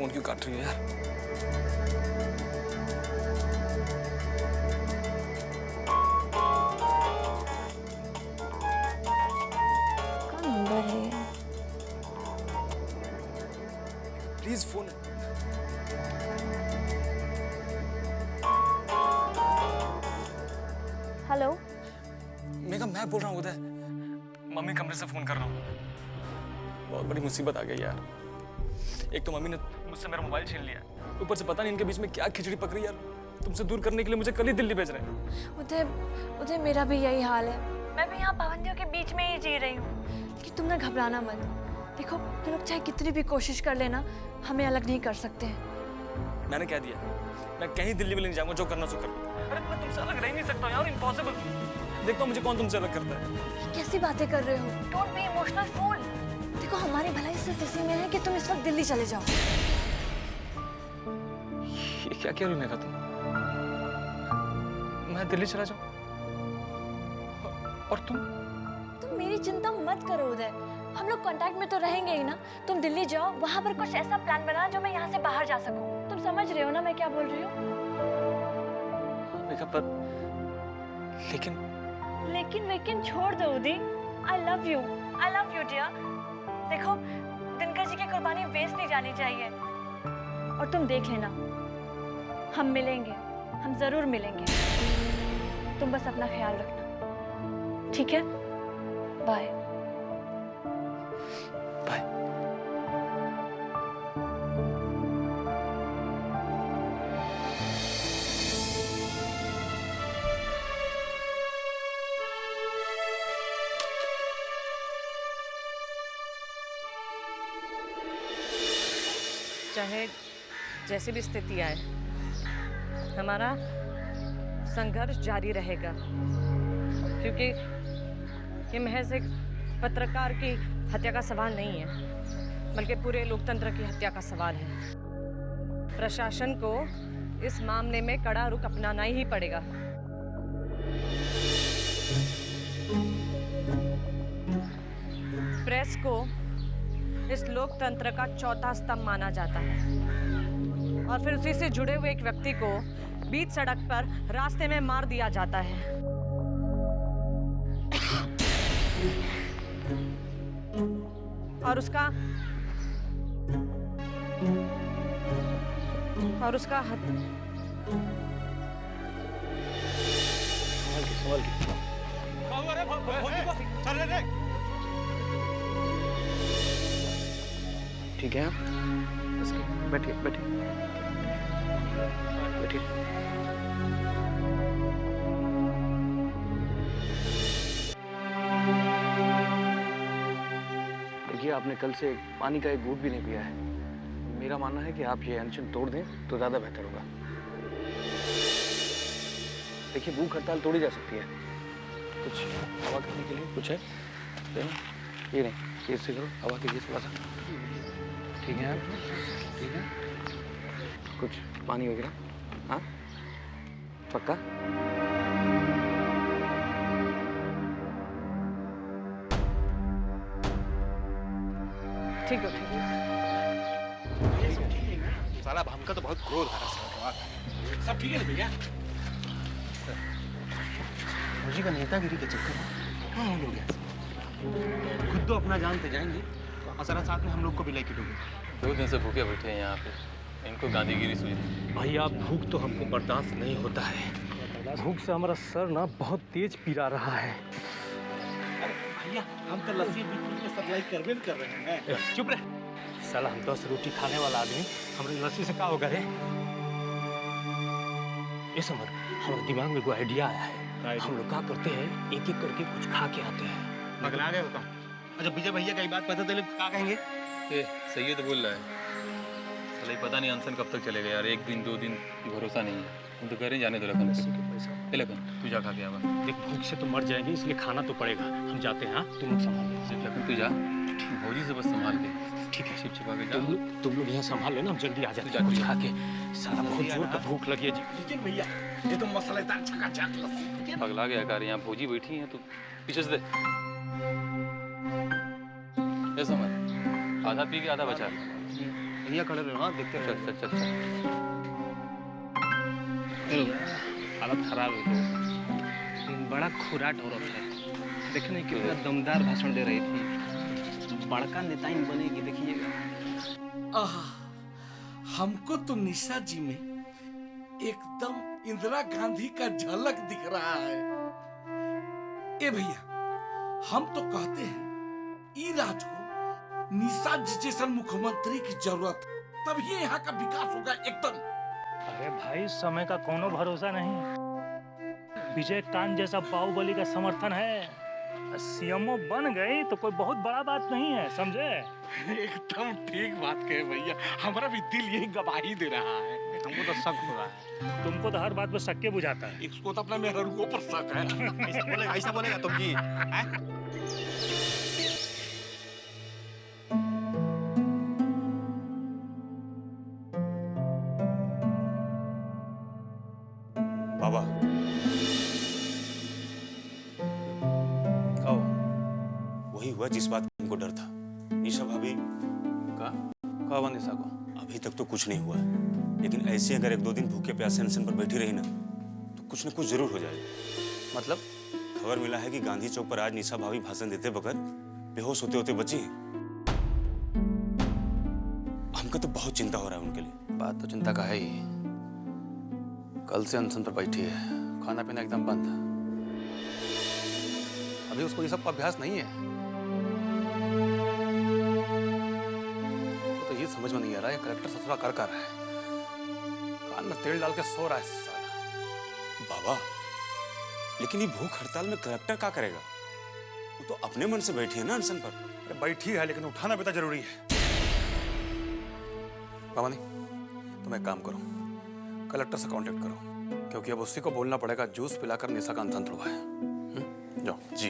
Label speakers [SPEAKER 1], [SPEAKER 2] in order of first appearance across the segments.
[SPEAKER 1] Phone क्यों काट रही है यार?
[SPEAKER 2] कौन नंबर है?
[SPEAKER 1] Please phone.
[SPEAKER 2] हेलो।
[SPEAKER 1] मेघा, मैं बोल रहा हूँ उदय। मम्मी कमरे से फोन कर रहा हूँ। बहुत बड़ी मुसीबत आ गई यार। एक तो मम्मी ने मुझसे मेरा मोबाइल छीन लिया, ऊपर से पता नहीं इनके बीच में क्या खिचड़ी पक रही है यार। तुमसे दूर करने के लिए मुझे कल ही दिल्ली भेज रहे हैं।
[SPEAKER 2] उदय, उदय मेरा भी यही हाल है। मैं भी यहाँ पाबंदियों के बीच में ही जी रही हूँ। कि तुम ना घबराना मत। देखो, तुम लोग चाहे कितनी भी कोशिश कर लेना, हमें अलग नहीं कर सकते।
[SPEAKER 1] मैंने कह दिया, मैं कहीं दिल्ली में नहीं जाऊंगा, जो करना सो कर लो। अरे मैं तुमसे अलग रह नहीं सकता यार, इम्पॉसिबल। देखता हूँ मुझे कौन तुमसे अलग करता है।
[SPEAKER 2] कैसी बातें कर रहे हो? Don't be emotional fool. देखो, हमारी भलाई सिर्फ इसी में है कि तुम इस वक्त दिल्ली चले जाओ।
[SPEAKER 1] ये क्या कह रही मेघा तुम? मैं दिल्ली चला जाऊं? और तुम
[SPEAKER 2] मेरी चिंता मत करो उदय, हम लोग कांटेक्ट में तो रहेंगे ही ना। तुम दिल्ली जाओ, वहां पर कुछ ऐसा प्लान बना जो मैं यहाँ से बाहर जा सकूं। तुम समझ रहे हो ना मैं क्या बोल रही हूँ?
[SPEAKER 1] मेघा, पर
[SPEAKER 2] लेकिन छोड़ दो उदी। I love you dear. देखो, दिनकर जी की कुर्बानी वेस्ट नहीं जानी चाहिए। और तुम देख लेना, हम मिलेंगे, हम जरूर मिलेंगे। तुम बस अपना ख्याल रखना, ठीक है? Bye
[SPEAKER 1] bye.
[SPEAKER 3] चाहे जैसी भी स्थिति आए, हमारा संघर्ष जारी रहेगा, क्योंकि ये महज एक पत्रकार की हत्या का सवाल नहीं है, बल्कि पूरे लोकतंत्र की हत्या का सवाल है। प्रशासन को इस मामले में कड़ा रुख अपनाना ही पड़ेगा। प्रेस को इस लोकतंत्र का चौथा स्तंभ माना जाता है, और फिर उसी से जुड़े हुए एक व्यक्ति को बीच सड़क पर रास्ते में मार दिया जाता है। और उसका
[SPEAKER 1] संभाल के। ठीक है, बैठिए बैठिए बैठिए। देखिए, आपने कल से पानी का एक घूंट भी नहीं पिया है। मेरा मानना है कि आप ये अनशन तोड़ दें तो ज़्यादा बेहतर होगा। देखिए, भूख हड़ताल तोड़ी जा सकती है। कुछ हवा करने के लिए कुछ है? ये नहीं, ये से करो, हवा कीजिए थोड़ा सा। ठीक है आप? ठीक है, कुछ पानी वगैरह? हाँ, पक्का?
[SPEAKER 3] ठीक है।
[SPEAKER 4] साला हमका तो बहुत क्रोध आ रहा है। सब ठीक है ना भैया? मुझे का नेतागिरी के चक्कर में हाँ लोग ऐसे खुद तो अपना जानते जाएंगे और सारा साथ में हम लोग को भी लेके डूबे।
[SPEAKER 5] 2 दिन से भूखे बैठे हैं यहाँ पे, इनको गांधीगिरी सुई।
[SPEAKER 6] भैया, भूख तो हमको बर्दाश्त नहीं होता है। भूख से हमारा सर ना बहुत तेज पीरा रहा है।
[SPEAKER 4] अरे भैया, हम तो लस्सी बिल्कुल सप्लाई कर रहे हैं। चुप रहे
[SPEAKER 6] साला, हम 10 रोटी खाने वाला आदमी, हमारे लस्सी से क्या होगा रे? ये समझ, हमारे दिमाग में कोई आइडिया आया है। हम लोग क्या करते हैं, एक एक करके कुछ खा के आते हैं।
[SPEAKER 4] पगला गए हो क्या? अच्छा, विजय भैया का बात पता चले क्या कहेंगे?
[SPEAKER 5] सही है तो बोल रहा है। चलो, पता नहीं अनशन कब तक चलेगा यार। 1 दिन 2 दिन भरोसा नहीं है। हम तो कह रहे हैं जाने दो लखन। लखन, तू जा खा के आवा।
[SPEAKER 6] देख, भूख से तो मर जाएंगे, इसलिए खाना तो पड़ेगा। हम जाते हैं। हाँ, तुम लोग संभाल लो।
[SPEAKER 5] लखन, तू जा, भौजी से बस संभाल के।
[SPEAKER 6] ठीक है,
[SPEAKER 5] छिप छिपा के जा।
[SPEAKER 6] तुम लोग यहाँ संभाल लेना, हम जल्दी आ जाते हैं कुछ खा के। साला बहुत जोर का भूख लगी है जी।
[SPEAKER 4] लेकिन भैया, ये तो मसालेदार झकाझक लस्सी।
[SPEAKER 5] पगला गया कार, यहाँ भौजी बैठी हैं, तो पीछे से दे। ये समझ, आधा पी के आधा बचा।
[SPEAKER 4] भैया खड़े रहो, हाँ देखते रहो।
[SPEAKER 5] चल चल चल चल।
[SPEAKER 6] हालत खराब है तो बड़ा खुराट औरत है। देखिए नहीं कितना दमदार भाषण दे रही थी। बड़का नेताइन बनेगी देखिएगा।
[SPEAKER 7] आहा, हमको तो निशा जी में एकदम इंदिरा गांधी का झलक दिख रहा है। ए भैया, हम तो कहते हैं ई राज को निशा जी जैसा मुख्यमंत्री की जरूरत, तभी यहाँ का विकास होगा एकदम।
[SPEAKER 6] अरे भाई समय का कोनो भरोसा नहीं। विजय कांत जैसा बाहुबली का समर्थन है। सीएमओ बन गई तो कोई बहुत बड़ा बात नहीं है, समझे?
[SPEAKER 7] एकदम ठीक बात कहे भैया, हमारा भी दिल यही गवाही दे रहा है।
[SPEAKER 6] हमको तो शक हो रहा है। तुमको तो हर बात पे शक के बुझाता है।
[SPEAKER 7] इसको तो अपना मेहरुओं पर शक है।
[SPEAKER 4] ऐसा बोलेगा तुम जी?
[SPEAKER 8] बाबा वही हुआ जिस बात का हमको डर था। निशा भाभी
[SPEAKER 1] का निशा को
[SPEAKER 8] अभी तक तो कुछ नहीं हुआ है, लेकिन ऐसे अगर 1-2 दिन भूखे प्यासे अनशन पर बैठी रही ना तो कुछ न कुछ जरूर हो जाएगा।
[SPEAKER 1] मतलब?
[SPEAKER 8] खबर मिला है कि गांधी चौक पर आज निशा भाभी भाषण देते वक्त बेहोश होते होते बची हैं। हमको तो बहुत चिंता हो रहा है उनके लिए।
[SPEAKER 1] बात तो चिंता का है ही। कल से अनशन पर बैठी है, खाना पीना एकदम बंद। अभी उसको ये सब का अभ्यास नहीं है। तो ये समझ में नहीं आ रहा है कलेक्टर ससुरा कर रहा है। कान में तेल डाल के सो रहा है साला।
[SPEAKER 8] बाबा लेकिन ये भूख हड़ताल में कलेक्टर क्या करेगा? वो तो अपने मन से बैठी है ना अनशन पर।
[SPEAKER 1] अरे बैठी है लेकिन उठाना भी तो जरूरी है। मामानी तुम एक काम करो, कलेक्टर से कांटेक्ट करो, क्योंकि अब उसी को बोलना पड़ेगा जूस पिलाकर निशा का अनशन तोड़वाए। जाओ।
[SPEAKER 8] जी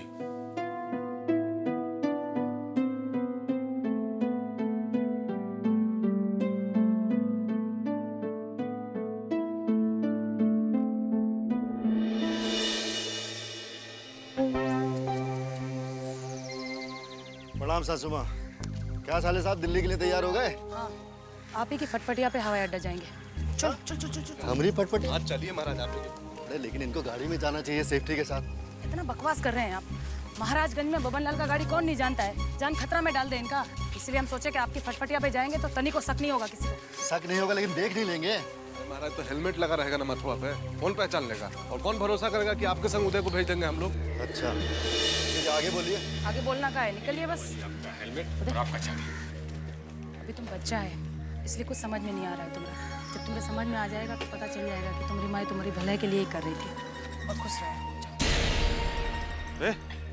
[SPEAKER 9] प्रणाम सासू माँ। क्या साले साहब दिल्ली के लिए तैयार हो गए?
[SPEAKER 10] हाँ, आप ही की फटफटिया पे हवाई अड्डा जाएंगे। चल चल चल चल चल।
[SPEAKER 9] हमारी फटफटी? हाँ चलिए महाराज आप। अरे लेकिन इनको गाड़ी में जाना चाहिए सेफ्टी के साथ।
[SPEAKER 10] इतना बकवास कर रहे हैं आप। महाराजगंज में बबन लाल का गाड़ी कौन नहीं जानता है? जान खतरा में डाल दे इनका। इसलिए हम सोचे कि आपकी फटफटिया पे जाएंगे तो तनी को शक नहीं होगा किसी को।
[SPEAKER 9] शक नहीं होगा लेकिन देख नहीं लेंगे।
[SPEAKER 11] महाराज तो हेलमेट लगा रहेगा ना मथुआ पे, कौन पहचान लेगा? और कौन भरोसा करेगा कि आपके संग उदय को भेज देंगे हम लोग?
[SPEAKER 9] अच्छा आगे बोलिए।
[SPEAKER 10] आगे बोलना का है, निकलिए बस।
[SPEAKER 11] हेलमेट और आपका चाबी।
[SPEAKER 10] अभी तुम बच्चा है इसलिए कुछ समझ में नहीं आ रहा है तुम्हारा। जब तुम्हें समझ में आ जाएगा तो पता चल जाएगा कि तुम्हारी माँ तुम्हारी भलाई के लिए ही कर रही थी। और खुश रहो।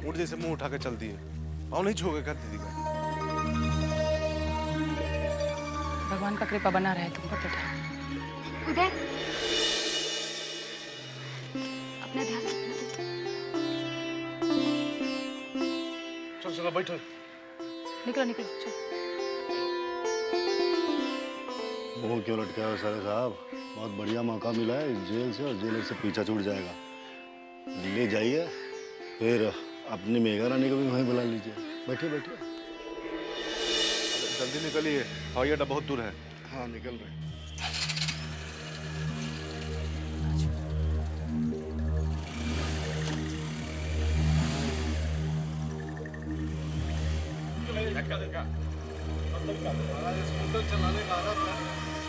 [SPEAKER 11] ऊँट जैसे मुंह उठा के चल दिए, पाँव नहीं छूओगे क्या दीदी का?
[SPEAKER 10] भगवान का कृपा बना रहे तुम पर बेटा।
[SPEAKER 2] उदय, अपना ध्यान रखना।
[SPEAKER 11] चलो चलो बैठो।
[SPEAKER 10] निकलो निकलो चलो।
[SPEAKER 9] मुंह क्यों लटका है साले साहब? बहुत बढ़िया मौका मिला है जेल से, और जेलर से पीछा छूट जाएगा। ले जाइए, फिर अपनी मेघा रानी को भी वहीं बुला लीजिए। बैठिए बैठिए।
[SPEAKER 11] जल्दी निकलिए, हवाई अड्डा बहुत दूर है।
[SPEAKER 9] हाँ निकल रहे।
[SPEAKER 11] चलाने का आदत है।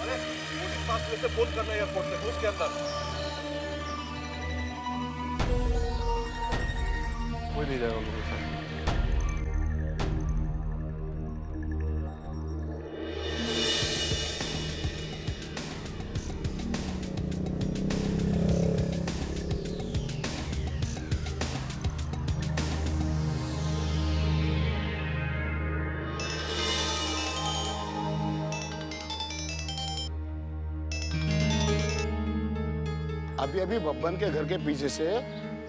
[SPEAKER 11] अरे पुलिस पास में से फोन करना एयरपोर्ट से, उसके अंदर कोई नहीं जाएगा लोगों से।
[SPEAKER 12] अभी अभी बब्बन के घर के पीछे से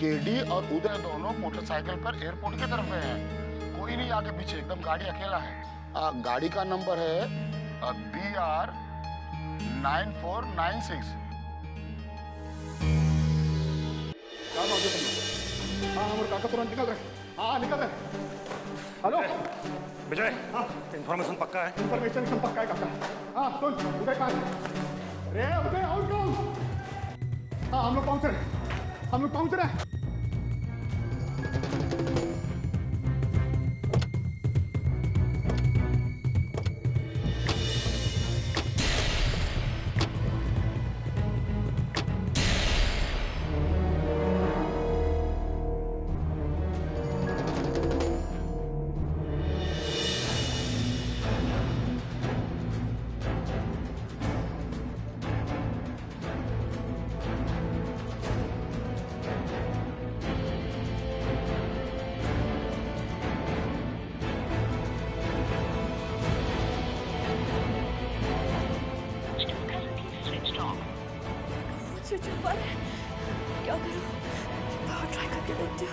[SPEAKER 12] केडी और उदय दोनों मोटरसाइकिल पर एयरपोर्ट की तरफ गए हैं। कोई नहीं आगे पीछे, एकदम गाड़ी अकेला है। गाड़ी का नंबर है BR 9496।
[SPEAKER 7] हाँ हमारे काका तुरंत निकल रहे।
[SPEAKER 12] हाँ निकल रहे। हेलो
[SPEAKER 9] विजय, इन्फॉर्मेशन पक्का है?
[SPEAKER 12] इन्फॉर्मेशन सब पक्का है काका। हाँ सुन, उदय कहाँ है? रे उदय और कौन? हाँ हम लोग पहुँच रहे हैं।
[SPEAKER 2] क्या करूं? और ट्राई करके देखती हूँ।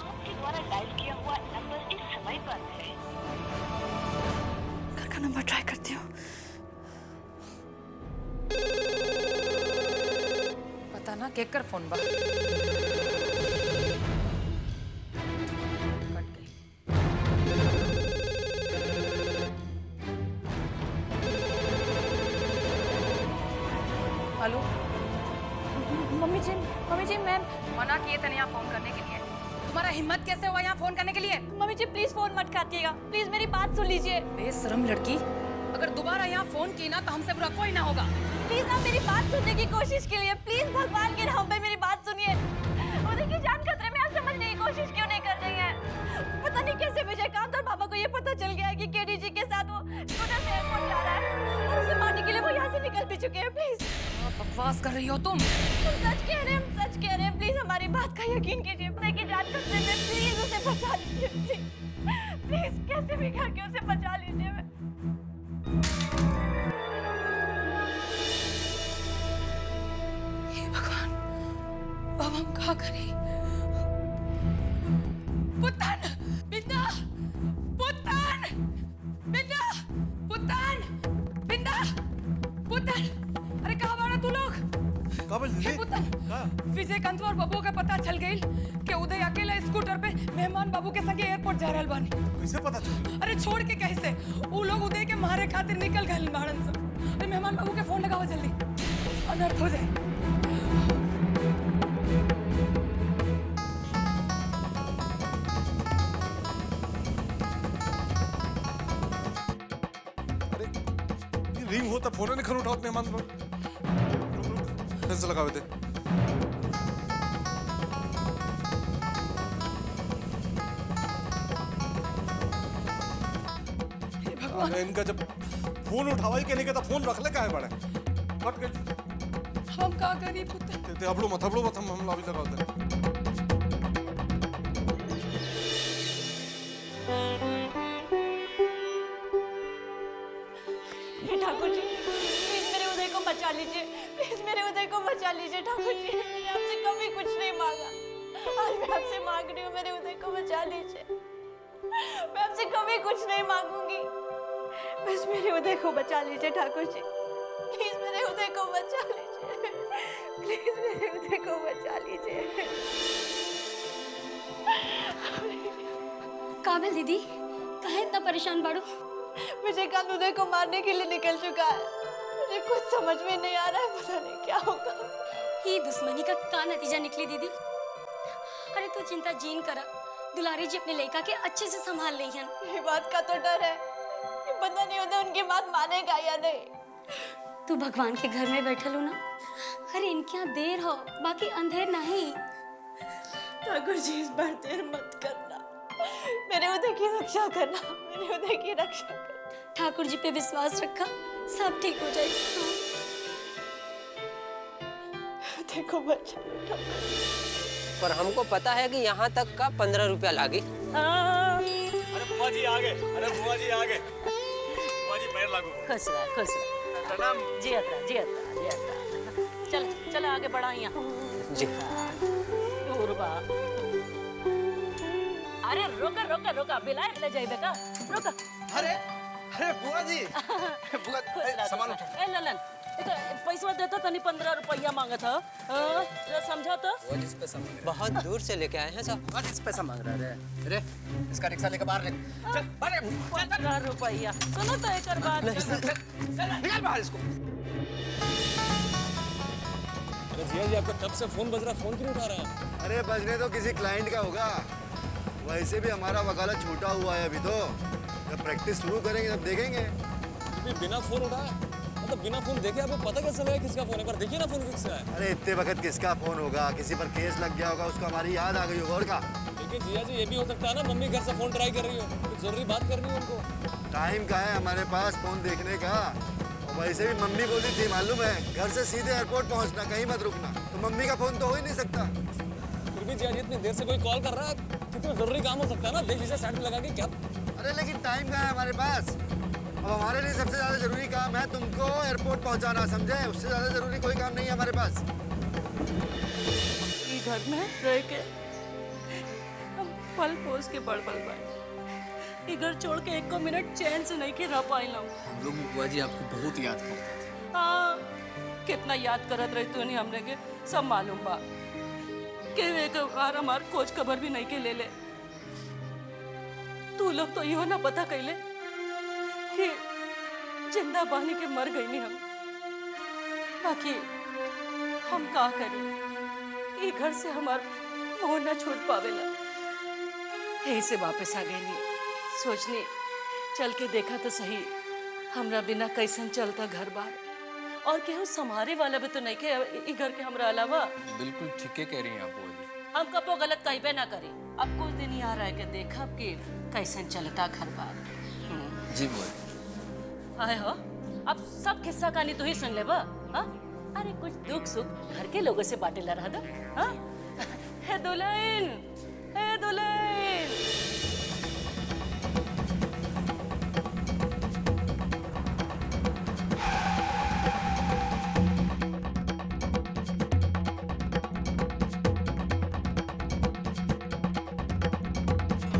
[SPEAKER 13] आपके द्वारा डायल किया हुआ नंबर इस समय बंद है।
[SPEAKER 2] घर का नंबर ट्राई करती हूँ।
[SPEAKER 10] पता ना केकर फोन बा। कट गई। हेलो
[SPEAKER 2] मम्मी जी मैं
[SPEAKER 10] मना किए थे यहाँ फोन करने के लिए। तुम्हारा हिम्मत कैसे हुआ यहाँ फोन करने के लिए?
[SPEAKER 2] मम्मी जी प्लीज फोन मत काटिएगा, प्लीज मेरी बात सुन लीजिए।
[SPEAKER 10] बेशरम लड़की, अगर दोबारा यहाँ फोन की ना तो हमसे बुरा कोई ना होगा।
[SPEAKER 2] प्लीज ना मेरी बात सुनने की कोशिश कीजिए, प्लीज भगवान के नाम पे मेरी बात सुनिए। वो देखिए जान खतरे में, आप समझने की कोशिश क्यों नहीं कर रही हैं? पता नहीं कैसे विजयकांत और बाबा को ये पता चल गया है कि केडी जी के साथ वो स्कूटर से एयरपोर्ट जा रहा है और उसे मारने के लिए वो यहाँ से निकल भी चुके हैं। प्लीज
[SPEAKER 10] बकवास कर रही हो तुम।
[SPEAKER 2] सच कह रहे हैं, सच कह रहे हैं। प्लीज हमारी बात का यकीन कीजिए। देखिए जान खतरे में, प्लीज उसे बचा लीजिए। प्लीज कैसे भी करके उसे बचा लीजिए।
[SPEAKER 10] हे भगवान, अब हम क्या करें? पुत्तन, बिंदा, पुत्तन, बिंदा, पुत्तन, बिंदा, पुत्तन। अरे कहाँ बाड़ा तू लोग? हे पुत्तन, विजयकांत और बबू का पता चल गई कि उदय अकेला स्कूटर पे मेहमान बाबू के संगे एयरपोर्ट जा रहल बानी।
[SPEAKER 11] कैसे पता चल?
[SPEAKER 10] अरे छोड़ के कैसे? वो लोग उदय के मारे खातिर निकल गए बाड़न से। अरे मेहमान बाबू के फोन लगाओ जल्दी, अनर्थ हो जाए।
[SPEAKER 11] रिंग होता फोन नहीं खर उठावत मेहमान पर। लगावे दे। अरे इनका जब फोन उठावाई के नहीं कहता फोन रख ले का है बड़ा कट गई।
[SPEAKER 10] हम क्या करी पुत्र?
[SPEAKER 11] ते हबड़ो मत हम लावी लगाते।
[SPEAKER 2] ठाकुर जी प्लीज मेरे उदय को बचा लीजिए, प्लीज मेरे उदय को बचा लीजिए ठाकुर जी। मैंने आपसे कभी कुछ नहीं मांगा, आज मैं आपसे मांग रही हूँ, मेरे उदय को बचा लीजिए। मैं आपसे कभी कुछ नहीं मांगूंगी, बस मेरे उदय को बचा लीजिए ठाकुर जी। प्लीज मेरे उदय को बचा लीजिए, प्लीज मेरे उदय को बचा लीजिए।
[SPEAKER 14] काबिल दीदी कहाँ इतना परेशान बाड़ू?
[SPEAKER 2] विजयकांत उदय को मारने के लिए निकल चुका है। मुझे कुछ समझ में नहीं आ रहा है, पता नहीं क्या होगा।
[SPEAKER 14] ये दुश्मनी का क्या नतीजा निकली दीदी? अरे तू चिंता जीन करा, दुलारी जी अपने लड़का के अच्छे से संभाल रही हैं।
[SPEAKER 2] ये बात का तो डर है, ये पता नहीं होता उनकी बात मानेगा या नहीं।
[SPEAKER 14] तू भगवान के घर में बैठल हो ना, अरे इनके यहाँ देर हो बाकी अंधेर नहीं।
[SPEAKER 2] ठाकुर जी इस बार देर मत करना, मेरे उदय की रक्षा करना, मेरे उदय की रक्षा करना।
[SPEAKER 14] ठाकुर जी पे विश्वास रखा, सब ठीक हो जाएगा।
[SPEAKER 2] देखो बच्चा,
[SPEAKER 15] पर हमको पता है कि यहाँ तक का 15 रुपया लागे।
[SPEAKER 6] अरे बुआ जी आ गए, अरे बुआ जी आ गए, बुआ जी पैर लागू।
[SPEAKER 3] खुश रह प्रणाम। जियत रहा। चल आगे बढ़ा यहाँ
[SPEAKER 15] जी।
[SPEAKER 3] दूर बा। अरे रोका बिलायत ले जाइबे का, रोका।
[SPEAKER 4] अरे बुआ जी, बुआ सामान उठा।
[SPEAKER 3] ए ललन पैसा देता तनी 15 रुपया मांगा था समझा तो
[SPEAKER 15] वो जिस पैसा मांग रहा बहुत दूर से लेके आए हैं सब।
[SPEAKER 4] जिस पैसा मांग रहा है रे इसका रिक्शा लेकर बाहर ले चल बाहर
[SPEAKER 3] 15 रुपया सुनो तो एक बात
[SPEAKER 4] निकाल बाहर इसको।
[SPEAKER 11] अरे जिया जी आपका तब से फोन बज रहा, फोन क्यों नहीं उठा रहा है?
[SPEAKER 9] अरे बजने तो किसी क्लाइंट का होगा, वैसे भी हमारा वकालत छूटा हुआ है अभी तो, जब प्रैक्टिस शुरू करेंगे तब देखेंगे।
[SPEAKER 11] अभी बिना फोन उठाया, मतलब बिना फोन देखे आपको पता कैसे लगा किसका फोन है? पर देखिए ना फोन किसका है।
[SPEAKER 9] अरे इतने वक्त किसका फोन होगा, किसी पर केस लग गया होगा, उसको हमारी याद आ गई होगा और का।
[SPEAKER 11] लेकिन जिया जी ये भी हो सकता है ना मम्मी घर से फोन ट्राई कर रही हो, कुछ जरूरी बात करनी है उनको।
[SPEAKER 9] टाइम का है हमारे पास फोन देखने का, और वैसे भी मम्मी बोली थी मालूम है, घर से सीधे एयरपोर्ट पहुंचना, कहीं मत रुकना, तो मम्मी का फोन तो हो ही नहीं सकता।
[SPEAKER 11] फिर भी जिया जी इतनी देर से कोई कॉल कर रहा है, कितना जरूरी काम हो सकता है ना, देख लीजिए साइड में लगा के क्या।
[SPEAKER 9] अरे लेकिन टाइम का है हमारे पास, अब हमारे लिए सबसे ज्यादा जरूरी काम है तुमको एयरपोर्ट पहुंचाना, समझे? उससे ज्यादा जरूरी कोई काम नहीं है हमारे पास।
[SPEAKER 3] ये घर में रह के हम पल पोस के बड़ पाए, ये घर छोड़ के एक को मिनट चैन से नहीं के रह पाए।
[SPEAKER 4] हम लोग बुआ जी आपको बहुत याद करते थे।
[SPEAKER 3] हाँ कितना याद करत रही तू नहीं हमने के सब मालूम बा कि एक बार हमार खोज खबर भी नहीं के ले ले। तू लोग तो यो ना पता कैले कि जिंदा बानी के मर गई नहीं हम, बाकी हम का करें, ये घर से हमार मोह ना छूट पावेला, यही से वापस आ गई। सोचनी चल के देखा तो सही हमरा बिना कैसन चलता घर बार, और केहू संभारे वाला भी तो नहीं के ई घर के हमरा अलावा।
[SPEAKER 4] बिल्कुल ठीक कह रही हैं आप बुआ जी।
[SPEAKER 3] हम कपो गलत कहबे ना करी, अब कुछ दिन यहाँ रह के देखा कि कैसन चलता घर बार।
[SPEAKER 4] जी बुआ जी।
[SPEAKER 3] आए हो अब सब किस्सा कहानी तू ही सुन ले बा। हाँ अरे कुछ दुख सुख घर के लोगों से बांटे ला रहा था। हाँ हे दुल्हन, हे दुल्हन।